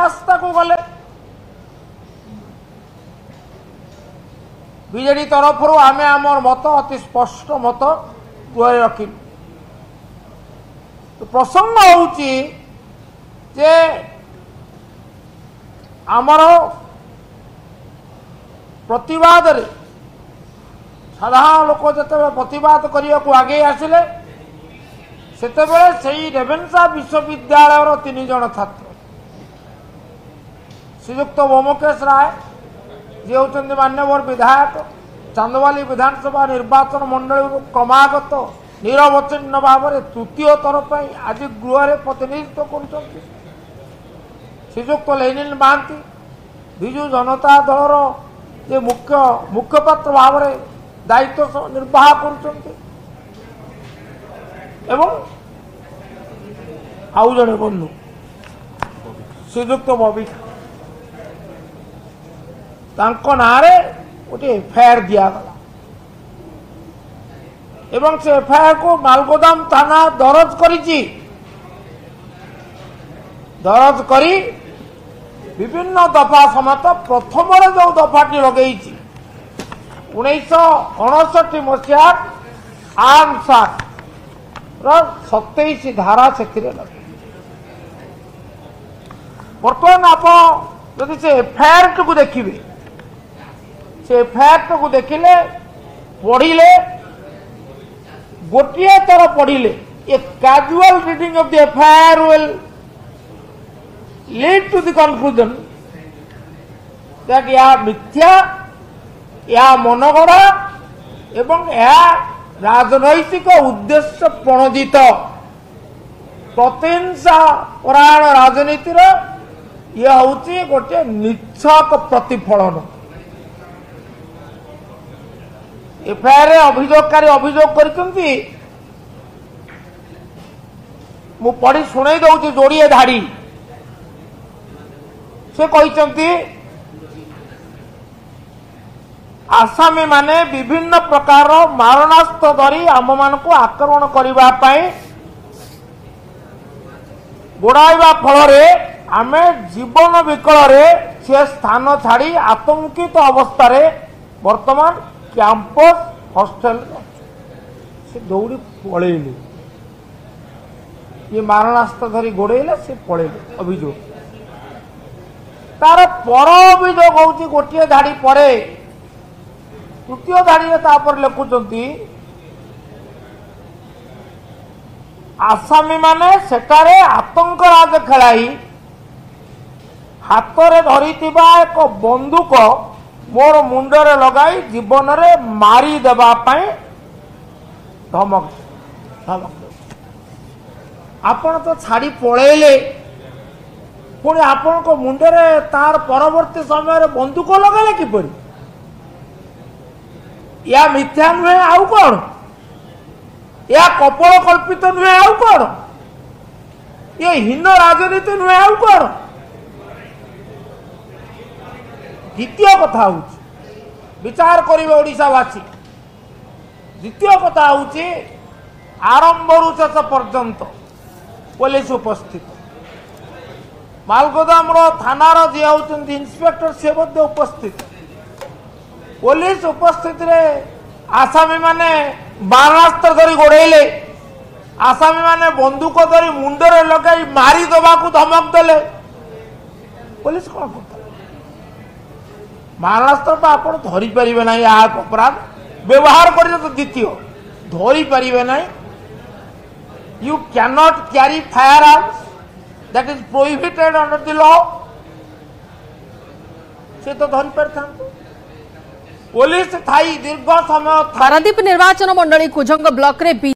रास्ता को गले बीजेडी तरफ आम आमर मत अति स्पष्ट मत गुहारि रखी तो प्रसंग होउची जे आमर प्रतिवाद रे साधारण लोक जिते प्रतिवाद करने को आगे आसिले सेतेबेले सेई रेवेन्सा विश्वविद्यालय 3 जन छात्र श्रीयुक्त ओमकेश राय जे होचंदी मान्यवर विधायक चांदवाली विधानसभा निर्वाचन मंडल क्रमागत निरवच्छिन्न भाव में तृतीय थर पर आज गृह प्रतिनिधित्व कर श्रीयुक्त लेनिन महांती विजु जनता दलर जे मुख्यपात्र भाव में दायित्व निर्वाह कर आउ जड़े बंधु श्रीयुक्त बबी ना गोटे एफआईआर दिगला एवं से एफआईआर को मालगोदाम थाना दरज करी विभिन्न दफा समेत प्रथम जो दफाटी लगे 1959 मसीहा आर्म्स एक्ट 27 धारा से बर्तमान आप जदि से एफआईआर को देखिए से एफआईआर को देखिले पढ़िले गोटे थर पढ़िले a casual reading of the FIR will lead to the conclusion that यह मिथ्या यह मनगढ़ा एवं यह राजनैतिक उद्देश्य प्रणोदित प्रतिहिंसा परायण राजनीतिर यह हूँ गोटे निच्छक प्रतिफलन एफआईआर अभियोगकारी अभियोग करती मु पढ़ी शुणई दौची जोड़िए धाड़ी से कहते आसामी माने विभिन्न प्रकार मारणास्त्र धरी आम मान को आक्रमण करने गोड़ाइबा फल आमे जीवन विकल से स्थान छाड़ी आतंकित अवस्था वर्तमान कैंपस हॉस्टल से दौड़ी पलैले ये मारणास्त्र धरी गोड़े से पलैले अभियोग तार पर अभियोग हूँ गोटे धाड़ी पर तृतीय धाड़ी तापर लिखुंट आसामी माने सेटारे आतंकराज खेलाई हाथ में धरी एक बंदूक मोर मुंडरे लगाई जीवन रे मारी देबा पाई धमक आपण तो छाड़ी पलैले पुणी आपण को मुंडरे तार परवर्ती समय बंदूक लगाले किपरि या मिथ्या नुहे आउ कौन या कपल कल्पित नुहे आउ कौन ये हीन राजनीति नुहे आउ कौन द्वितीय कथा हूँ विचार करेंगे ओडिशावासी द्वितीय कथा हूँ आरंभ शेष पर्यंत पुलिस उपस्थित मालगोदाम थानार जी होती इन्स्पेक्टर से उपस्थित पुलिस उपस्थित रे आसामी माने मारणास्त्र धरी गोड़े आसामी माने बंदूक धरी मुंडरे लगाई मारी दबा को धमक देले पुलिस कौन करता मारणास्त्र तो आप धरी पारे ना यह अपराध व्यवहार कर तो द्वितीय धरी पारे ना you can not carry fire arms that is prohibited under the law से तो धरी पारि पुलिस थाई दीर्घ समय पारादीप निर्वाचन मंडली कुजंग ब्लॉक रे